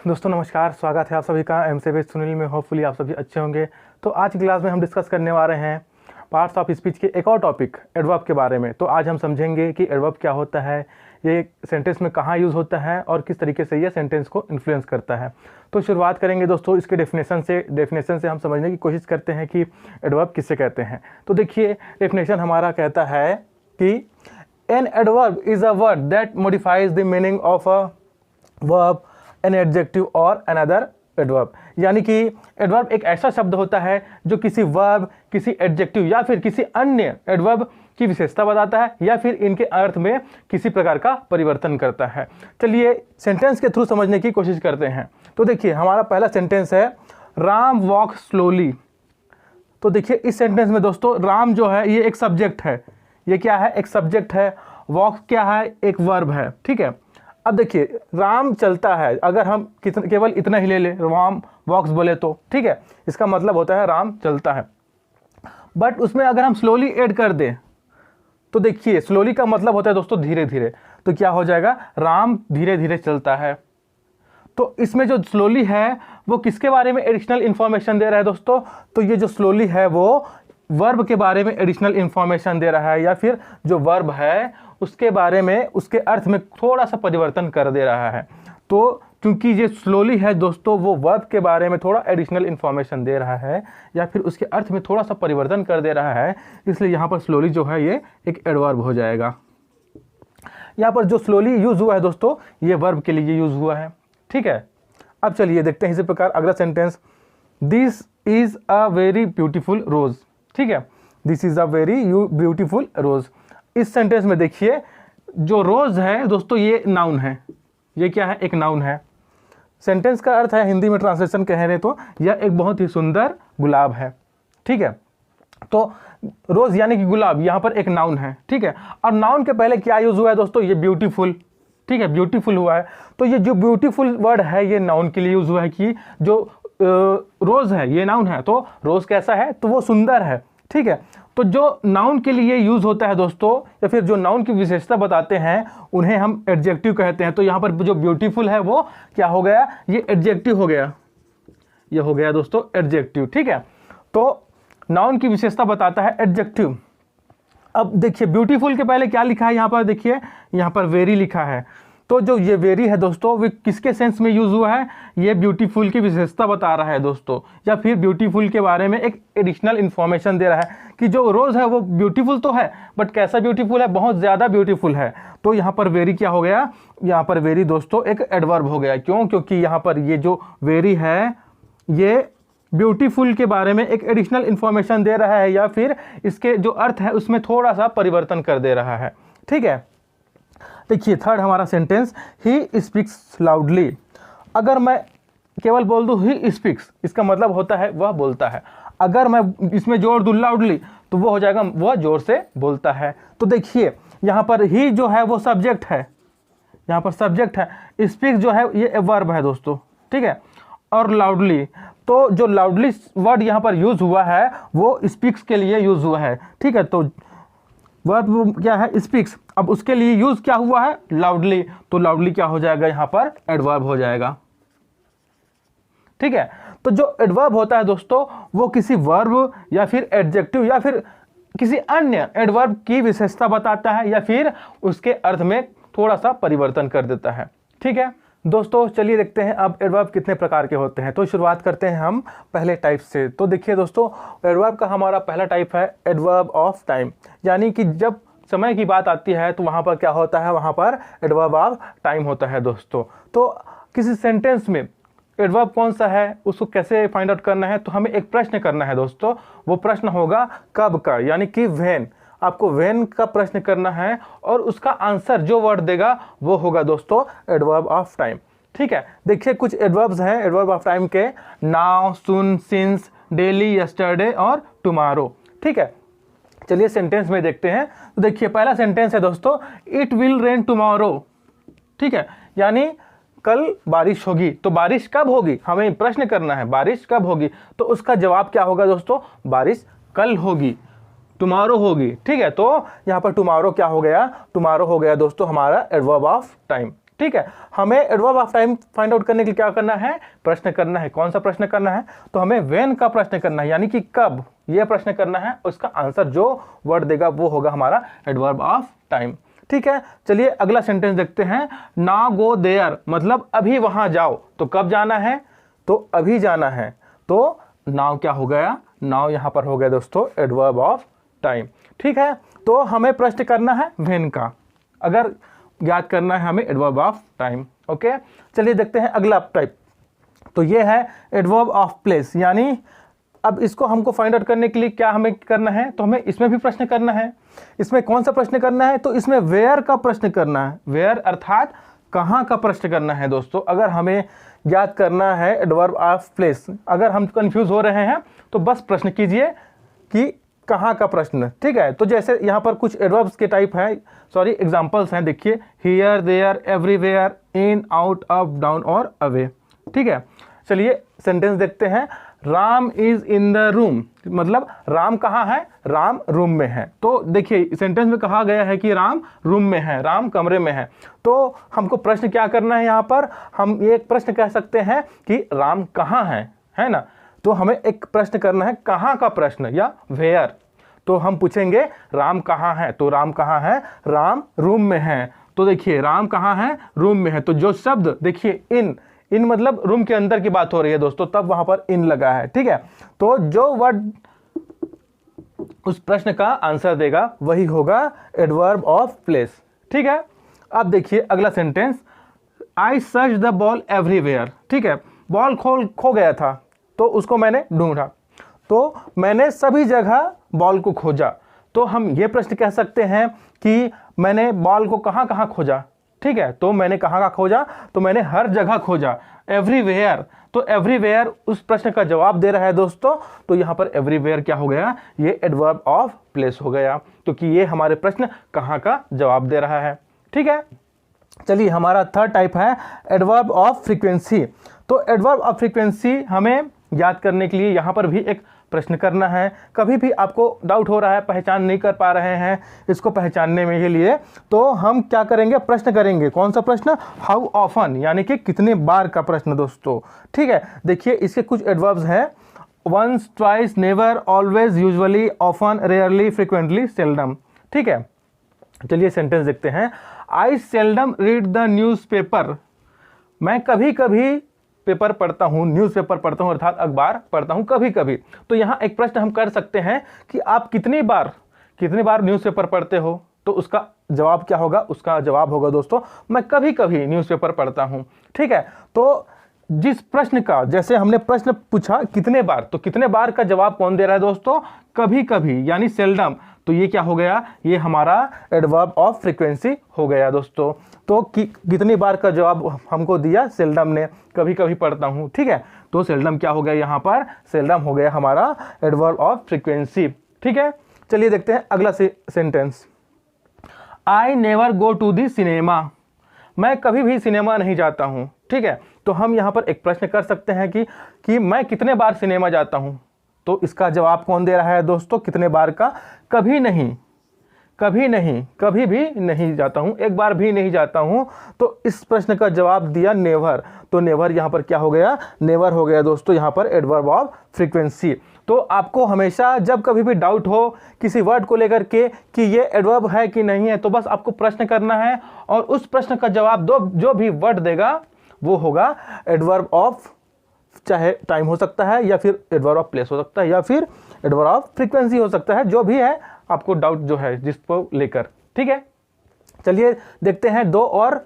दोस्तों नमस्कार, स्वागत है आप सभी का एमसीबीएस सुनील में। होपफुली आप सभी अच्छे होंगे। तो आज की क्लास में हम डिस्कस करने वाले हैं पार्ट्स ऑफ स्पीच के एक और टॉपिक एडवर्ब के बारे में। तो आज हम समझेंगे कि एडवर्ब क्या होता है, ये सेंटेंस में कहाँ यूज़ होता है और किस तरीके से ये सेंटेंस को इन्फ्लुएंस करता है। तो शुरुआत करेंगे दोस्तों इसके डेफिनेशन से हम समझने की कोशिश करते हैं कि एडवर्ब किससे कहते हैं। तो देखिए डेफिनेशन हमारा कहता है कि an adverb is a word that modifies the meaning of a verb, an adjective और अनदर एडवर्ब। यानी कि एडवर्ब एक ऐसा शब्द होता है जो किसी वर्ब, किसी एडजेक्टिव या फिर किसी अन्य एडवर्ब की विशेषता बताता है या फिर इनके अर्थ में किसी प्रकार का परिवर्तन करता है। चलिए सेंटेंस के थ्रू समझने की कोशिश करते हैं। तो देखिए हमारा पहला सेंटेंस है राम वॉक स्लोली। तो देखिए इस सेंटेंस में दोस्तों राम जो है ये एक सब्जेक्ट है। ये क्या है? एक सब्जेक्ट है। वॉक क्या है? एक वर्ब है। ठीक है। अब देखिए राम चलता है, अगर हम केवल इतना ही ले ले राम वॉक्स बोले तो ठीक है, इसका मतलब होता है राम चलता है। बट उसमें अगर हम स्लोली ऐड कर दें तो देखिए स्लोली का मतलब होता है दोस्तों धीरे धीरे। तो क्या हो जाएगा? राम धीरे धीरे चलता है। तो इसमें जो स्लोली है वो किसके बारे में एडिशनल इंफॉर्मेशन दे रहा है दोस्तों? तो ये जो स्लोली है वो वर्ब के बारे में एडिशनल इंफॉर्मेशन दे रहा है या फिर जो वर्ब है उसके बारे में, उसके अर्थ में थोड़ा सा परिवर्तन कर दे रहा है। तो क्योंकि ये स्लोली है दोस्तों वो वर्ब के बारे में थोड़ा एडिशनल इंफॉर्मेशन दे रहा है या फिर उसके अर्थ में थोड़ा सा परिवर्तन कर दे रहा है, इसलिए यहाँ पर स्लोली जो है ये एक एडवर्ब हो जाएगा। यहाँ पर जो स्लोली यूज हुआ है दोस्तों ये वर्ब के लिए यूज हुआ है। ठीक है। अब चलिए देखते हैं इसी प्रकार अगला sentence, this is a very beautiful rose. ठीक है, this is a very beautiful rose. इस सेंटेंस में देखिए जो रोज है दोस्तों ये नाउन है। ये क्या है? एक नाउन है। सेंटेंस का अर्थ है, हिंदी में ट्रांसलेशन कह रहे तो यह एक बहुत ही सुंदर गुलाब है। ठीक है। तो रोज यानी कि गुलाब यहाँ पर एक नाउन है। ठीक है। और नाउन के पहले क्या यूज हुआ है दोस्तों? ये ब्यूटीफुल। ठीक है, ब्यूटीफुल हुआ है। तो ये जो ब्यूटीफुल वर्ड है ये नाउन के लिए यूज हुआ है कि जो रोज है ये नाउन है। तो रोज कैसा है? तो वो सुंदर है। ठीक है। तो जो नाउन के लिए यूज होता है दोस्तों या फिर जो नाउन की विशेषता बताते हैं उन्हें हम एडजेक्टिव कहते हैं। तो यहाँ पर जो ब्यूटीफुल है वो क्या हो गया? ये एडजेक्टिव हो गया। ये हो गया दोस्तों एडजेक्टिव। ठीक है। तो नाउन की विशेषता बताता है एडजेक्टिव। अब देखिए ब्यूटीफुल के पहले क्या लिखा है? यहाँ पर देखिए यहाँ पर वेरी लिखा है। तो जो ये वेरी है दोस्तों वो किसके सेंस में यूज हुआ है? ये ब्यूटीफुल की विशेषता बता रहा है दोस्तों, या फिर ब्यूटीफुल के बारे में एक एडिशनल इंफॉर्मेशन दे रहा है कि जो रोज है वो ब्यूटीफुल तो है बट कैसा ब्यूटीफुल है? बहुत ज़्यादा ब्यूटीफुल है। तो यहाँ पर वेरी क्या हो गया? यहाँ पर वेरी दोस्तों एक एडवर्ब हो गया। क्यों? क्योंकि यहाँ पर ये जो वेरी है ये ब्यूटीफुल के बारे में एक एडिशनल इंफॉर्मेशन दे रहा है या फिर इसके जो अर्थ है उसमें थोड़ा सा परिवर्तन कर दे रहा है। ठीक है। देखिए थर्ड हमारा सेंटेंस, ही स्पीक्स लाउडली। अगर मैं केवल बोल दूं ही स्पीक्स, इसका मतलब होता है वह बोलता है। अगर मैं इसमें जोड़ दूं लाउडली तो वो हो जाएगा वह जोर से बोलता है। तो देखिए यहाँ पर ही जो है वो सब्जेक्ट है। यहाँ पर सब्जेक्ट है। स्पीक्स जो है ये वर्ब है दोस्तों। ठीक है। और लाउडली, तो जो लाउडली वर्ड यहाँ पर यूज हुआ है वो स्पीक्स के लिए यूज हुआ है। ठीक है। तो वर्ब क्या है? स्पीक्स। अब उसके लिए यूज क्या हुआ है? लाउडली। तो लाउडली क्या हो जाएगा? यहाँ पर एडवर्ब हो जाएगा। ठीक है। तो जो एडवर्ब होता है दोस्तों वो किसी वर्ब या फिर एडजेक्टिव या फिर किसी अन्य एडवर्ब की विशेषता बताता है या फिर उसके अर्थ में थोड़ा सा परिवर्तन कर देता है। ठीक है दोस्तों, चलिए देखते हैं अब एडवर्ब कितने प्रकार के होते हैं। तो शुरुआत करते हैं हम पहले टाइप से। तो देखिए दोस्तों एडवर्ब का हमारा पहला टाइप है एडवर्ब ऑफ टाइम। यानी कि जब समय की बात आती है तो वहाँ पर क्या होता है? वहाँ पर एडवर्ब ऑफ टाइम होता है दोस्तों। तो किसी सेंटेंस में एडवर्ब कौन सा है उसको कैसे फाइंड आउट करना है? तो हमें एक प्रश्न करना है दोस्तों। वो प्रश्न होगा कब का, यानी कि व्हेन। आपको व्हेन का प्रश्न करना है और उसका आंसर जो वर्ड देगा वो होगा दोस्तों एडवर्ब ऑफ टाइम। ठीक है। देखिए कुछ एडवर्ब्स हैं एडवर्ब ऑफ टाइम के, नाउ, सुन, सिंस, डेली, यस्टरडे और टुमारो। ठीक है। चलिए सेंटेंस में देखते हैं। तो देखिए पहला सेंटेंस है दोस्तों, इट विल रेन टुमारो। ठीक है, यानी कल बारिश होगी। तो बारिश कब होगी? हमें प्रश्न करना है बारिश कब होगी। तो उसका जवाब क्या होगा दोस्तों? बारिश कल होगी, टुमारो होगी। ठीक है। तो यहाँ पर टुमारो क्या हो गया? टुमारो हो गया दोस्तों हमारा एडवर्ब ऑफ टाइम। ठीक है, हमें adverb of time find out करने के लिए क्या करना है, प्रश्न करना है। कौन सा प्रश्न करना है, तो हमें व्हेन का प्रश्न करना है, यानी कि कब, यह प्रश्न करना है। उसका आंसर जो वर्ड देगा वो होगा हमारा एडवर्ब ऑफ टाइम। ठीक है, चलिए अगला सेंटेंस देखते हैं। नाउ गो देयर, मतलब अभी वहां जाओ। तो कब जाना है, तो अभी जाना है। तो नाउ क्या हो गया, नाउ यहां पर हो गया दोस्तों एडवर्ब ऑफ टाइम। ठीक है, तो हमें प्रश्न करना है व्हेन का, अगर याद करना है हमें एडवर्ब ऑफ टाइम। ओके, चलिए देखते हैं अगला टाइप। तो ये है एडवर्ब ऑफ प्लेस, यानी अब इसको हमको फाइंड आउट करने के लिए क्या हमें करना है, तो हमें इसमें भी प्रश्न करना है। इसमें कौन सा प्रश्न करना है, तो इसमें वेयर का प्रश्न करना है। वेयर अर्थात कहाँ का प्रश्न करना है दोस्तों। अगर हमें याद करना है एडवर्ब ऑफ प्लेस, अगर हम कंफ्यूज हो रहे हैं तो बस प्रश्न कीजिए कि कहाँ का प्रश्न। ठीक है, तो जैसे यहाँ पर कुछ एडवर्ब्स के टाइप हैं, सॉरी एग्जांपल्स हैं, देखिए here, there, everywhere, in, out, up, down और अवे। ठीक है, चलिए सेंटेंस देखते हैं। Ram is in the room, मतलब राम कहाँ है, राम रूम में है। तो देखिए सेंटेंस में कहा गया है कि राम रूम में है, राम कमरे में है। तो हमको प्रश्न क्या करना है, यहाँ पर हम एक प्रश्न कह सकते हैं कि राम कहाँ है ना। तो हमें एक प्रश्न करना है, कहाँ का प्रश्न, या वेयर। तो हम पूछेंगे राम कहाँ है, तो राम कहाँ है, राम रूम में है। तो देखिए राम कहाँ है, रूम में है। तो जो शब्द देखिए इन मतलब रूम के अंदर की बात हो रही है दोस्तों, तब वहां पर इन लगा है। ठीक है, तो जो वर्ड उस प्रश्न का आंसर देगा वही होगा एडवर्ब ऑफ प्लेस। ठीक है, अब देखिए अगला sentence. I search the ball everywhere. ठीक है, बॉल खो गया था, तो उसको मैंने ढूंढा, तो मैंने सभी जगह बॉल को खोजा। तो हम ये प्रश्न कह सकते हैं कि मैंने बॉल को कहाँ कहाँ खोजा। ठीक है, तो मैंने कहाँ खोजा, तो मैंने हर जगह खोजा, एवरीवेयर। तो एवरीवेयर उस प्रश्न का जवाब दे रहा है दोस्तों। तो यहाँ पर एवरीवेयर क्या हो गया, ये एडवर्ब ऑफ प्लेस हो गया, क्योंकि ये हमारे प्रश्न कहाँ का जवाब दे रहा है। ठीक है, चलिए हमारा थर्ड टाइप है एडवर्ब ऑफ फ्रीक्वेंसी। तो एडवर्ब ऑफ फ्रीक्वेंसी हमें याद करने के लिए यहाँ पर भी एक प्रश्न करना है। कभी भी आपको डाउट हो रहा है, पहचान नहीं कर पा रहे हैं इसको पहचानने में के लिए, तो हम क्या करेंगे, प्रश्न करेंगे। कौन सा प्रश्न, हाउ ऑफन, यानी कि कितने बार का प्रश्न दोस्तों। ठीक है, देखिए इसके कुछ एडवर्ब्स हैं। Once, twice, never, always, usually, often, rarely, frequently, seldom. ठीक है, चलिए सेंटेंस देखते हैं। I seldom read the newspaper, मैं कभी कभी पेपर पढ़ता हूँ, न्यूज़पेपर पढ़ता हूँ, अर्थात अखबार पढ़ता हूँ कभी कभी। तो यहाँ एक प्रश्न हम कर सकते हैं कि आप कितनी बार न्यूज़पेपर पढ़ते हो। तो उसका जवाब क्या होगा, उसका जवाब होगा दोस्तों मैं कभी कभी न्यूज़पेपर पढ़ता हूँ। ठीक है, तो जिस प्रश्न का, जैसे हमने प्रश्न पूछा कितने बार, तो कितने बार का जवाब कौन दे रहा है दोस्तों, कभी कभी, यानी सेल्डम। तो ये क्या हो गया, ये हमारा एडवर्ब ऑफ फ्रीक्वेंसी हो गया दोस्तों। तो कितनी बार का जवाब हमको दिया, सेल्डम ने, कभी कभी पढ़ता हूँ। ठीक है, तो सेल्डम क्या हो गया, यहाँ पर सेल्डम हो गया हमारा एडवर्ब ऑफ फ्रीक्वेंसी। ठीक है, चलिए देखते हैं अगला sentence. I never go to the cinema, मैं कभी भी सिनेमा नहीं जाता हूँ। ठीक है, तो हम यहाँ पर एक प्रश्न कर सकते हैं कि मैं कितने बार सिनेमा जाता हूँ। तो इसका जवाब कौन दे रहा है दोस्तों, कितने बार का, कभी नहीं, कभी नहीं, कभी भी नहीं जाता हूँ, एक बार भी नहीं जाता हूँ। तो इस प्रश्न का जवाब दिया नेवर। तो नेवर यहाँ पर क्या हो गया, नेवर हो गया दोस्तों यहाँ पर एडवर्ब ऑफ फ्रीक्वेंसी। तो आपको हमेशा जब कभी भी डाउट हो किसी वर्ड को लेकर के कि ये एडवर्ब है कि नहीं है, तो बस आपको प्रश्न करना है और उस प्रश्न का जवाब जो भी वर्ड देगा वो होगा एडवर्ब ऑफ, चाहे टाइम हो सकता है, या फिर एडवर्ब ऑफ प्लेस हो सकता है, या फिर एडवर्ब ऑफ फ्रीक्वेंसी हो सकता है, जो भी है आपको डाउट जो है जिसको लेकर। ठीक है, चलिए देखते हैं दो और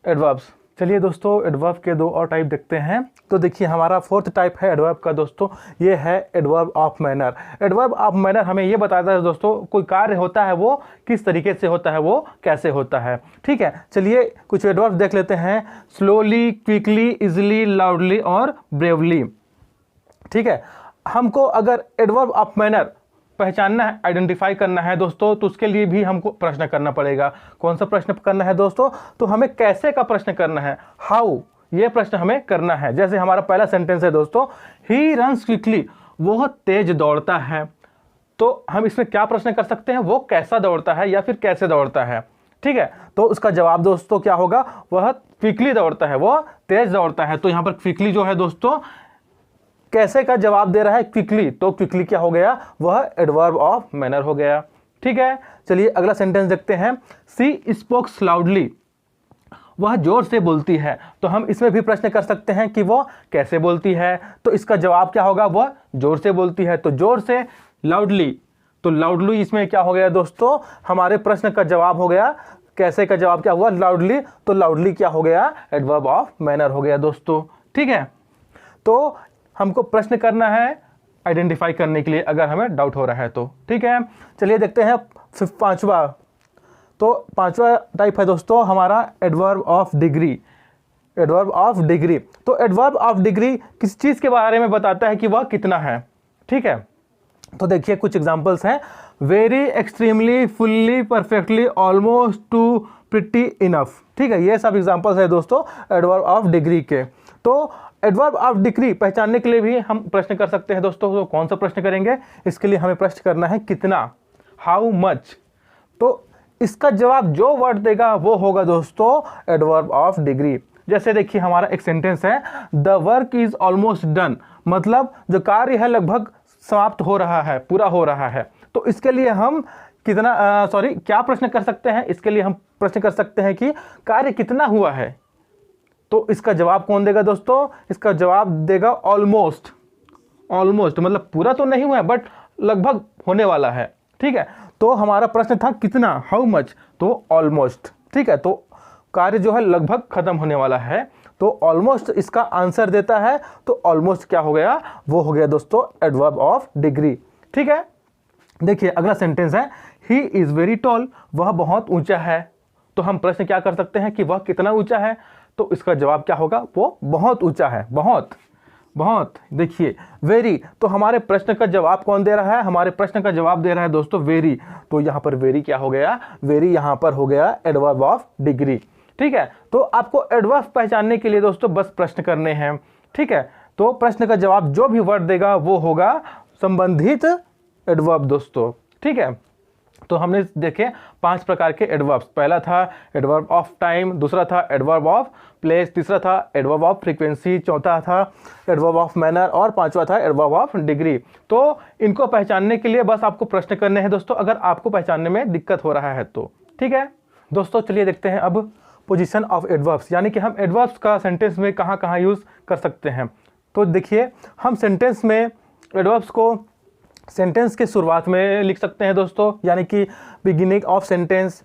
एडवर्ब्स। चलिए दोस्तों एडवर्ब के दो और टाइप देखते हैं। तो देखिए हमारा फोर्थ टाइप है एडवर्ब का दोस्तों, ये है adverb of manner. Adverb of manner हमें ये बताता है दोस्तों कोई कार्य होता है वो किस तरीके से होता है, वो कैसे होता है। ठीक है, चलिए कुछ एडवर्ब देख लेते हैं। स्लोली, क्विकली, इजिली, लाउडली और ब्रेवली। ठीक है, हमको अगर एडवर्ब ऑफ मैनर पहचानना है, आइडेंटिफाई करना है दोस्तों, तो उसके लिए भी हमको प्रश्न करना पड़ेगा। कौन सा प्रश्न करना है दोस्तों, तो हमें कैसे का प्रश्न करना है, हाउ, ये प्रश्न हमें करना है। जैसे हमारा पहला सेंटेंस है दोस्तों, ही रन्स क्विकली, वह तेज दौड़ता है। तो हम इसमें क्या प्रश्न कर सकते हैं, वो कैसा दौड़ता है या फिर कैसे दौड़ता है। ठीक है, तो उसका जवाब दोस्तों क्या होगा, वह क्विकली दौड़ता है, वो तेज दौड़ता है। तो यहाँ पर क्विकली जो है दोस्तों कैसे का जवाब दे रहा है, क्विकली। तो क्विकली क्या हो गया, वह एडवर्ब ऑफ मैनर हो गया। ठीक है, चलिए अगला सेंटेंस देखते हैं। सी स्पोक्स लाउडली, वह जोर से बोलती है। तो हम इसमें भी प्रश्न कर सकते हैं कि वो कैसे बोलती है। तो इसका जवाब क्या होगा, वह जोर से बोलती है। तो जोर से, लाउडली, तो लाउडली इसमें क्या हो गया दोस्तों, हमारे प्रश्न का जवाब हो गया। कैसे का जवाब क्या हुआ, लाउडली। तो लाउडली क्या हो गया, एडवर्ब ऑफ मैनर हो गया दोस्तों। ठीक है, तो हमको प्रश्न करना है आइडेंटिफाई करने के लिए, अगर हमें डाउट हो रहा है तो। ठीक है, चलिए देखते हैं पांचवा। तो पांचवा टाइप है दोस्तों हमारा adverb of degree. Adverb of degree, तो एडवर्ब ऑफ डिग्री किस चीज़ के बारे में बताता है कि वह कितना है। ठीक है, तो देखिए कुछ एग्जांपल्स हैं। Very, extremely, fully, perfectly, almost, too, pretty, enough. ठीक है, ये सब एग्जांपल्स है दोस्तों एडवर्ब ऑफ डिग्री के। तो एडवर्ब ऑफ डिग्री पहचानने के लिए भी हम प्रश्न कर सकते हैं दोस्तों। तो कौन सा प्रश्न करेंगे, इसके लिए हमें प्रश्न करना है कितना, हाउ मच। तो इसका जवाब जो वर्ड देगा वो होगा दोस्तों एडवर्ब ऑफ डिग्री। जैसे देखिए हमारा एक सेंटेंस है, the work is almost done, मतलब जो कार्य है लगभग समाप्त हो रहा है, पूरा हो रहा है। तो इसके लिए हम कितना क्या प्रश्न कर सकते हैं, इसके लिए हम प्रश्न कर सकते हैं कि कार्य कितना हुआ है। तो इसका जवाब कौन देगा दोस्तों, इसका जवाब देगा ऑलमोस्ट। ऑलमोस्ट मतलब पूरा तो नहीं हुआ है बट लगभग होने वाला है। ठीक है, तो हमारा प्रश्न था कितना, हाउ मच, तो ऑलमोस्ट। ठीक है, तो कार्य जो है लगभग खत्म होने वाला है, तो ऑलमोस्ट इसका आंसर देता है। तो ऑलमोस्ट क्या हो गया, वो हो गया दोस्तों एडवर्ब ऑफ डिग्री। ठीक है, देखिए अगला सेंटेंस है, ही इज वेरी टॉल, वह बहुत ऊंचा है। तो हम प्रश्न क्या कर सकते हैं कि वह कितना ऊंचा है। तो इसका जवाब क्या होगा, वो बहुत ऊंचा है, बहुत बहुत। देखिए वेरी, तो हमारे प्रश्न का जवाब कौन दे रहा है, हमारे प्रश्न का जवाब दे रहा है दोस्तों वेरी। तो यहाँ पर वेरी क्या हो गया, वेरी यहाँ पर हो गया एडवर्ब ऑफ डिग्री। ठीक है, तो आपको एडवर्ब पहचानने के लिए दोस्तों बस प्रश्न करने हैं। ठीक है, तो प्रश्न का जवाब जो भी वर्ड देगा वो होगा संबंधित एडवर्ब दोस्तों। ठीक है, तो हमने देखे 5 प्रकार के एडवर्ब्स। पहला था एडवर्ब ऑफ टाइम, दूसरा था एडवर्ब ऑफ प्लेस, तीसरा था एडवर्ब ऑफ फ्रीक्वेंसी, चौथा था एडवर्ब ऑफ मैनर और पांचवा था एडवर्ब ऑफ डिग्री। तो इनको पहचानने के लिए बस आपको प्रश्न करने हैं दोस्तों, अगर आपको पहचानने में दिक्कत हो रहा है तो। ठीक है दोस्तों, चलिए देखते हैं अब पोजीशन ऑफ एडवर्ब्स, यानी कि हम एडवर्ब्स का सेंटेंस में कहाँ कहाँ यूज़ कर सकते हैं। तो देखिए हम सेंटेंस में एडवर्ब्स को सेंटेंस के शुरुआत में लिख सकते हैं दोस्तों, यानी कि beginning of sentence,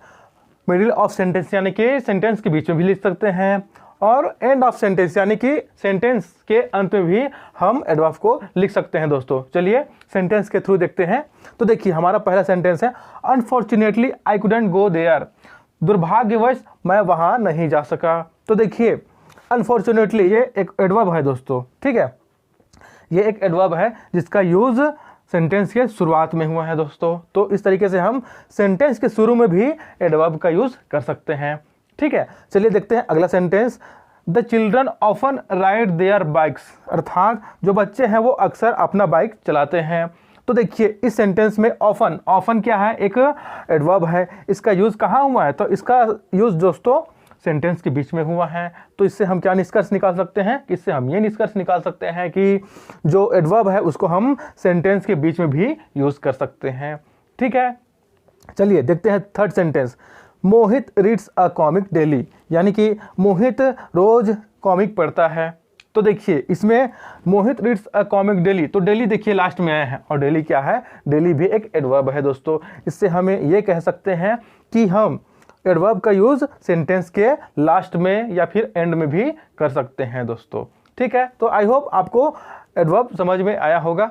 middle of sentence यानी कि सेंटेंस के बीच में भी लिख सकते हैं, और एंड ऑफ सेंटेंस यानी कि सेंटेंस के अंत में भी हम एडवर्ब को लिख सकते हैं दोस्तों। चलिए सेंटेंस के थ्रू देखते हैं। तो देखिए हमारा पहला सेंटेंस है, unfortunately I couldn't go there, दुर्भाग्यवश मैं वहाँ नहीं जा सका। तो देखिए अनफॉर्चुनेटली ये एक एडवर्ब है दोस्तों। ठीक है, ये एक एडवर्ब है जिसका यूज़ सेंटेंस के शुरुआत में हुआ है दोस्तों। तो इस तरीके से हम सेंटेंस के शुरू में भी एडवर्ब का यूज़ कर सकते हैं। ठीक है, चलिए देखते हैं अगला sentence, the children often ride their bikes, अर्थात जो बच्चे हैं वो अक्सर अपना बाइक चलाते हैं। तो देखिए इस सेंटेंस में ऑफन, ऑफन क्या है, एक एडवर्ब है। इसका यूज़ कहाँ हुआ है, तो इसका यूज़ दोस्तों सेंटेंस के बीच में हुआ है। तो इससे हम क्या निष्कर्ष निकाल सकते हैं, इससे हम ये निष्कर्ष निकाल सकते हैं कि जो एडवर्ब है उसको हम सेंटेंस के बीच में भी यूज़ कर सकते हैं। ठीक है, चलिए देखते हैं third sentence, Mohit reads a comic daily, यानी कि मोहित रोज कॉमिक पढ़ता है। तो देखिए इसमें मोहित रीड्स अ कॉमिक डेली, तो डेली देखिए लास्ट में आया है, और डेली क्या है, डेली भी एक एडवर्ब है दोस्तों। इससे हमें ये कह सकते हैं कि हम एडवर्ब का यूज़ सेंटेंस के लास्ट में या फिर एंड में भी कर सकते हैं दोस्तों। ठीक है, तो आई होप आपको एडवर्ब समझ में आया होगा।